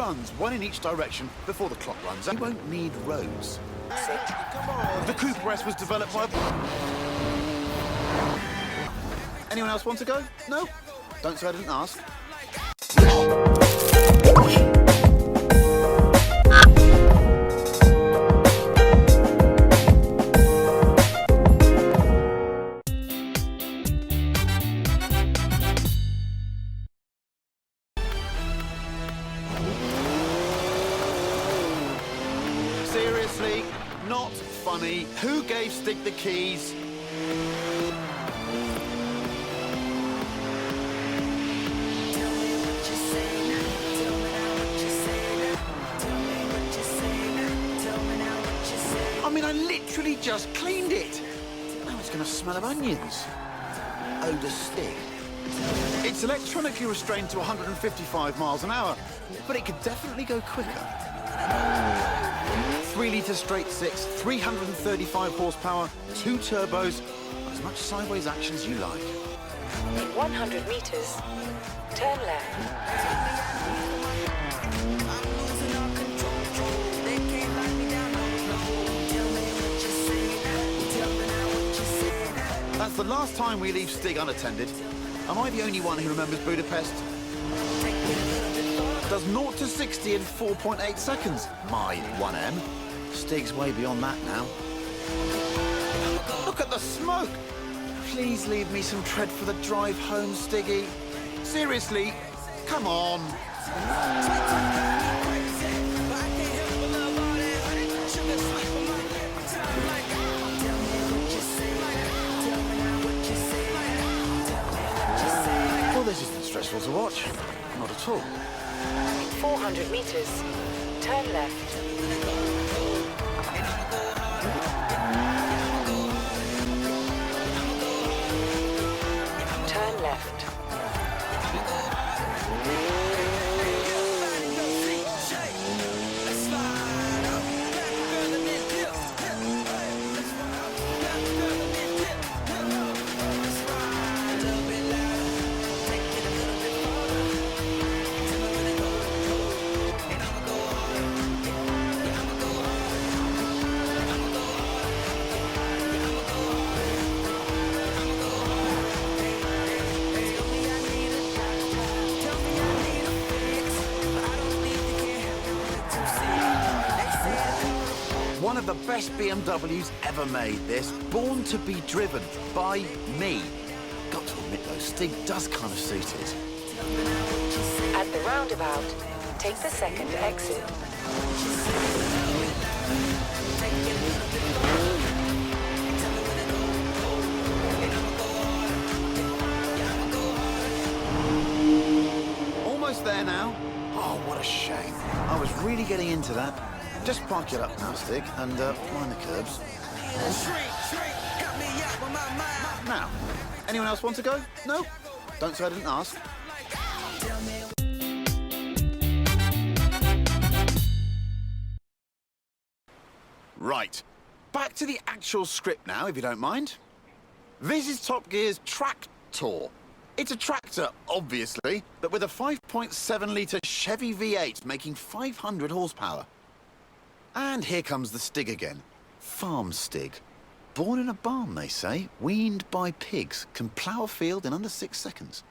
runs, one in each direction, before the clock runs out. You won't need roads. The Cooper S was developed by... Anyone else want to go? No? Don't say I didn't ask. Seriously? Not funny. Who gave Stig the keys? I mean, I literally just cleaned it. Now it's going to smell of onions. Odour Stig. It's electronically restrained to 155 miles an hour, but it could definitely go quicker. 3-litre straight six, 335 horsepower, 2 turbos, and as much sideways action as you like. In 100 metres, turn left. That's the last time we leave Stig unattended. Am I the only one who remembers Budapest? Does 0 to 60 in 4.8 seconds. My 1M. Stig's way beyond that now. Look at the smoke! Please leave me some tread for the drive home, Stiggy. Seriously, come on. Well, this isn't stressful to watch. Not at all. 400 metres, turn left. Turn left. One of the best BMWs ever made, this. Born to be driven by me. Got to admit though, Stig does kind of suit it. At the roundabout, take the second exit. Almost there now. Oh, what a shame. I was really getting into that. Just park it up now, Stig, and mind the curbs. Now, anyone else want to go? No? Don't say I didn't ask. Right, back to the actual script now, if you don't mind. This is Top Gear's Tractor. It's a tractor, obviously, but with a 5.7-litre Chevy V8 making 500 horsepower. And here comes the Stig again. Farm Stig. Born in a barn, they say. Weaned by pigs. Can plough a field in under 6 seconds.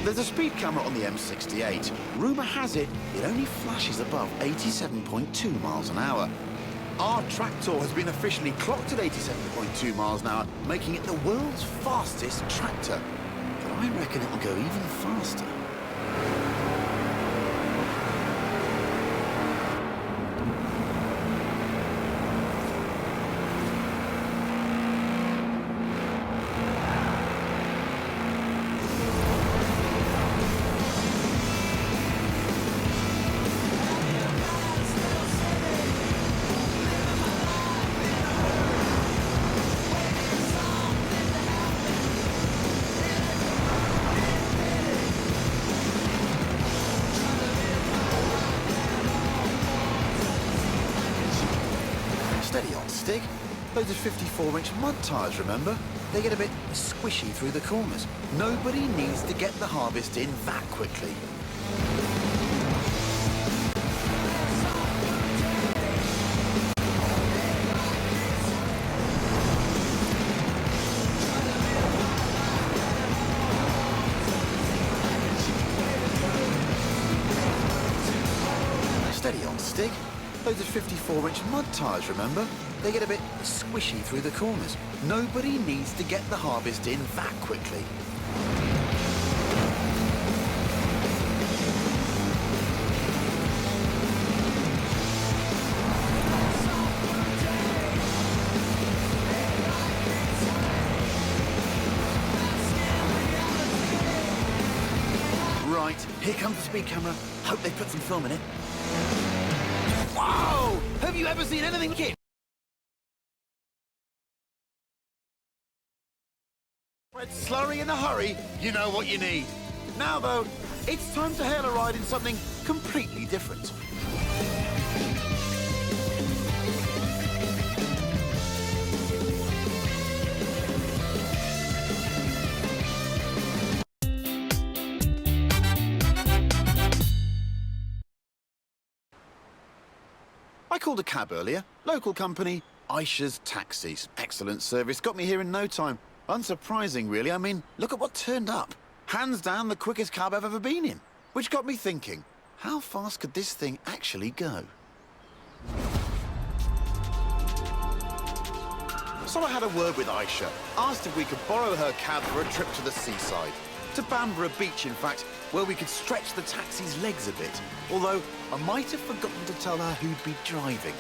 There's a speed camera on the M68. Rumour has it, it only flashes above 87.2 miles an hour. Our tractor has been officially clocked at 87.2 miles an hour, making it the world's fastest tractor. But I reckon it'll go even faster. Steady on, Stig. Those are 54-inch mud tyres, remember? They get a bit squishy through the corners. Nobody needs to get the harvest in that quickly. Steady on, Stig. Those are 54-inch mud tyres, remember? They get a bit squishy through the corners. Nobody needs to get the harvest in that quickly. Right, here comes the speed camera. Hope they put some film in it. Whoa! Have you ever seen anything like it? Red slurry in a hurry, you know what you need. Now, though, it's time to hail a ride in something completely different. I called a cab earlier. Local company, Aisha's Taxis. Excellent service. Got me here in no time. Unsurprising, really. I mean, look at what turned up. Hands down the quickest cab I've ever been in. Which got me thinking, how fast could this thing actually go? So I had a word with Aisha. Asked if we could borrow her cab for a trip to the seaside. To Bamborough Beach, in fact, where we could stretch the taxi's legs a bit. Although, I might have forgotten to tell her who'd be driving.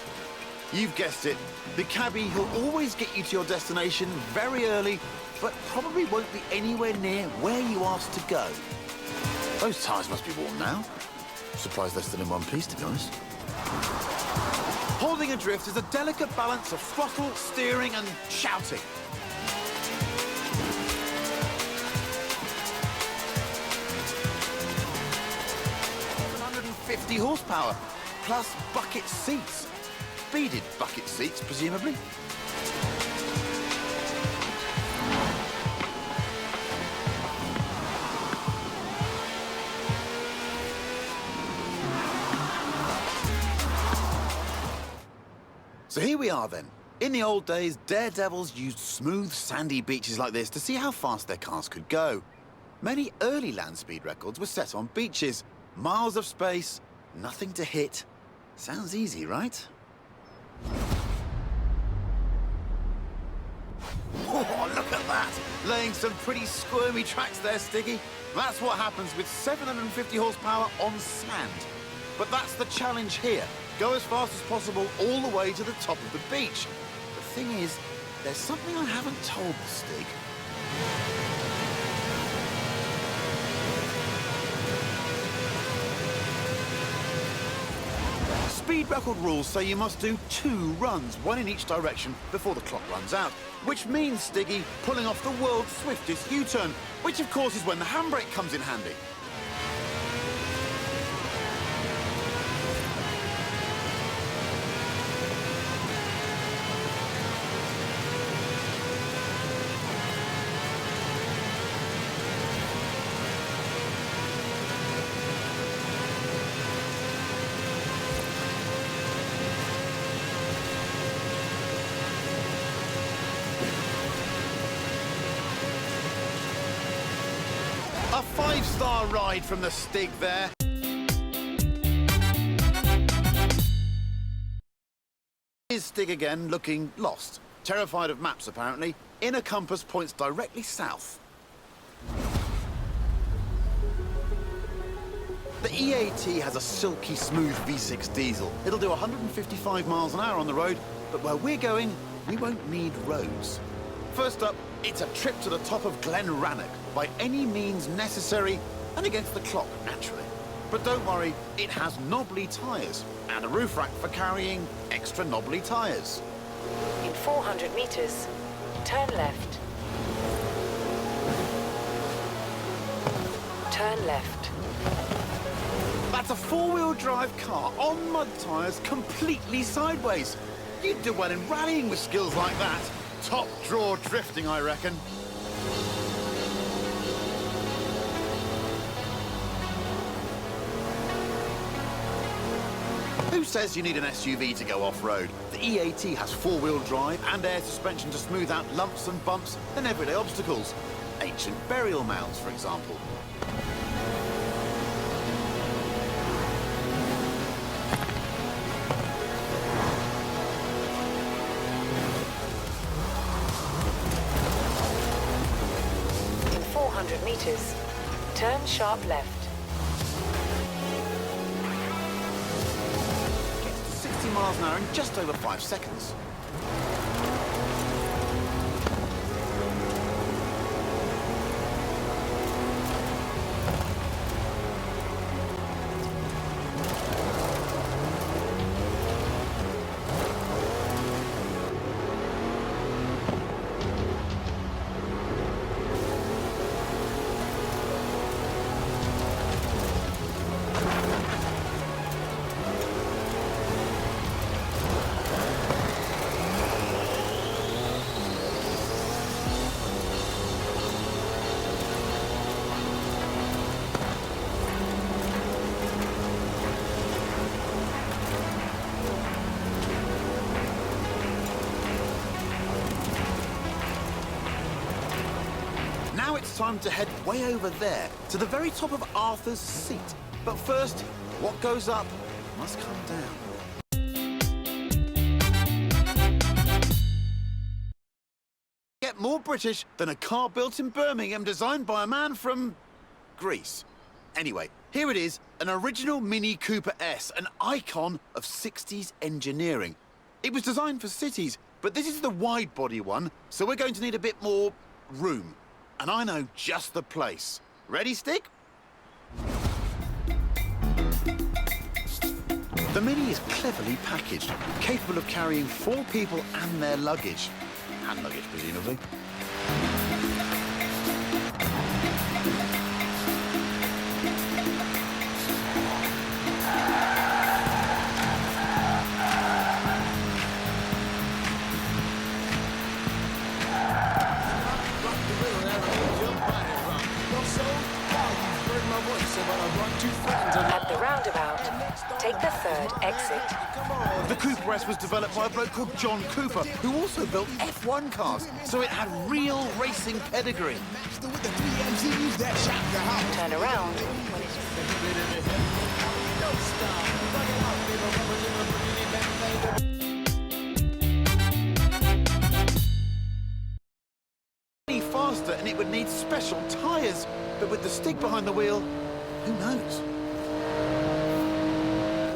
You've guessed it. The cabbie who'll always get you to your destination very early, but probably won't be anywhere near where you asked to go. Those tyres must be worn now. Surprised they're still in one piece, to be honest. Holding adrift is a delicate balance of throttle, steering, and shouting. 50 horsepower, plus bucket seats. Beaded bucket seats, presumably. So here we are then. In the old days, daredevils used smooth, sandy beaches like this to see how fast their cars could go. Many early land speed records were set on beaches. Miles of space, nothing to hit. Sounds easy, right? Oh, look at that! Laying some pretty squirmy tracks there, Stiggy. That's what happens with 750 horsepower on sand. But that's the challenge here. Go as fast as possible all the way to the top of the beach. The thing is, there's something I haven't told the Stig. Speed record rules say you must do 2 runs, one in each direction, before the clock runs out. Which means, Stiggy, pulling off the world's swiftest U-turn, which of course is when the handbrake comes in handy. A 5-star ride from the Stig there. Here's Stig again, looking lost. Terrified of maps, apparently. Inner compass points directly south. The EAT has a silky smooth V6 diesel. It'll do 155 miles an hour on the road, but where we're going, we won't need roads. First up, it's a trip to the top of Glen Rannoch, by any means necessary, and against the clock, naturally. But don't worry, it has knobbly tyres, and a roof rack for carrying extra knobbly tyres. In 400 meters, turn left. Turn left. That's a 4-wheel drive car on mud tyres, completely sideways. You'd do well in rallying with skills like that. Top draw drifting, I reckon. Who says you need an SUV to go off-road? The EAT has four-wheel drive and air suspension to smooth out lumps and bumps and everyday obstacles. Ancient burial mounds, for example. In 400 meters, turn sharp left. 60 miles an hour in just over 5 seconds. Now it's time to head way over there, to the very top of Arthur's Seat. But first, what goes up must come down. Get more British than a car built in Birmingham designed by a man from Greece. Anyway, here it is, an original Mini Cooper S, an icon of 60s engineering. It was designed for cities, but this is the wide-body one, so we're going to need a bit more room. And I know just the place. Ready, Stick? The Mini is cleverly packaged, capable of carrying 4 people and their luggage. Hand luggage, presumably. At the roundabout, take the third exit. The Cooper S was developed by a bloke called John Cooper, who also built F1 cars, so it had real racing pedigree. Turn around. Faster, and it would need special tyres, but with the Stick behind the wheel, who knows?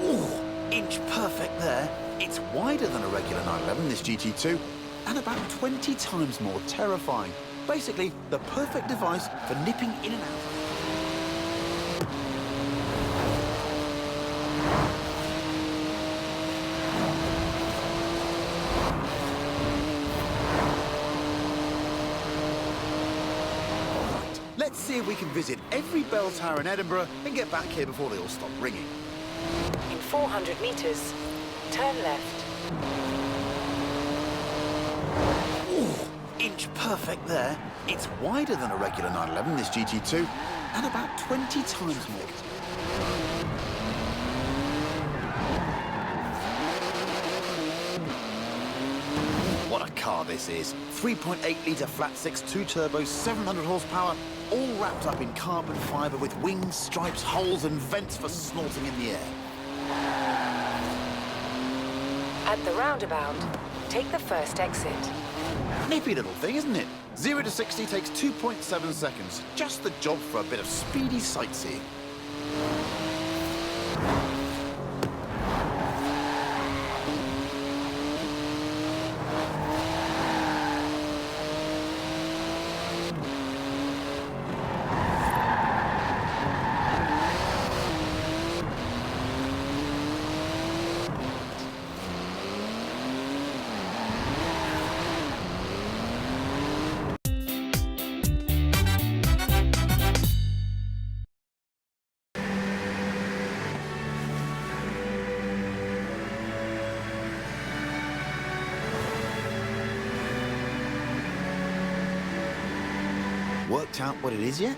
Ooh, inch perfect there. It's wider than a regular 911, this GT2, and about 20 times more terrifying. Basically, the perfect device for nipping in and out. Let's see if we can visit every bell tower in Edinburgh and get back here before they all stop ringing. In 400 meters, turn left. Ooh, inch perfect there. It's wider than a regular 911, this GT2, and about 20 times more. What a car this is. 3.8-litre flat-six, 2-turbo, 700 horsepower, all wrapped up in carbon fibre with wings, stripes, holes and vents for snorting in the air. At the roundabout, take the first exit. Nippy little thing, isn't it? 0 to 60 takes 2.7 seconds. Just the job for a bit of speedy sightseeing. worked out what it is yet?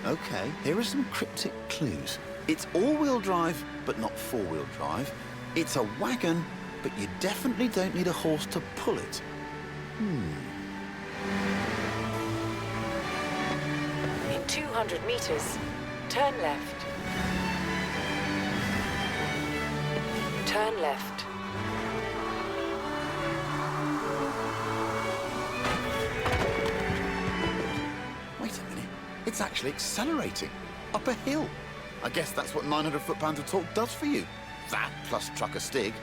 Okay, here are some cryptic clues. It's all-wheel drive, but not four-wheel drive. It's a wagon, but you definitely don't need a horse to pull it. In 200 meters, turn left. Turn left. Wait a minute, it's actually accelerating. Up a hill. I guess that's what 900 foot-pounds of torque does for you. That plus trucker stig.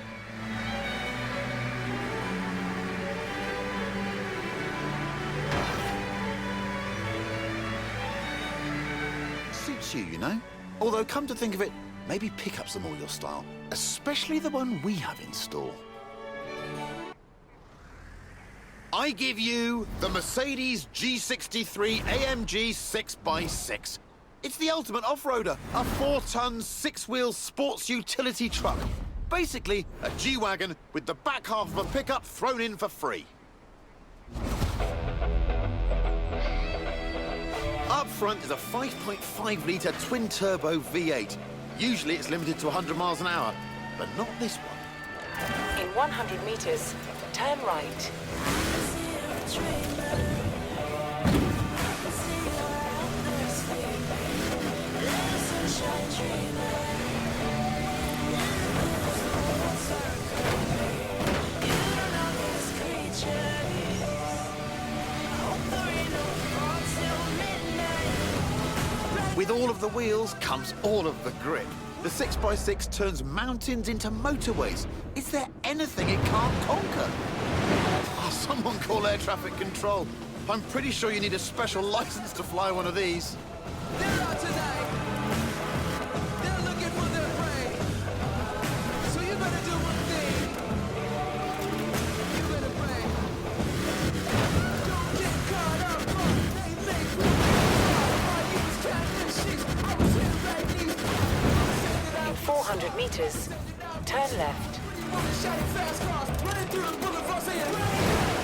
Suits you, you know. Although, come to think of it, maybe pickups are more your style. Especially the one we have in store. I give you the Mercedes G63 AMG 6x6. It's the ultimate off-roader, a 4-ton, 6-wheel sports utility truck. Basically, a G-Wagon with the back half of a pickup thrown in for free. Up front is a 5.5-litre twin-turbo V8. Usually it's limited to 100 miles an hour, but not this one. In 100 meters, turn right. With all of the wheels comes all of the grip. The 6x6 turns mountains into motorways. Is there anything it can't conquer? Oh, someone call air traffic control. I'm pretty sure you need a special license to fly one of these. They're out tonight. They're looking for their prey. So you better do one thing. You better pray. Don't get caught up on they make me I use catfish sheets. I was here right In 400 meters, turn left. Shining fast cars, running through the boulevard saying,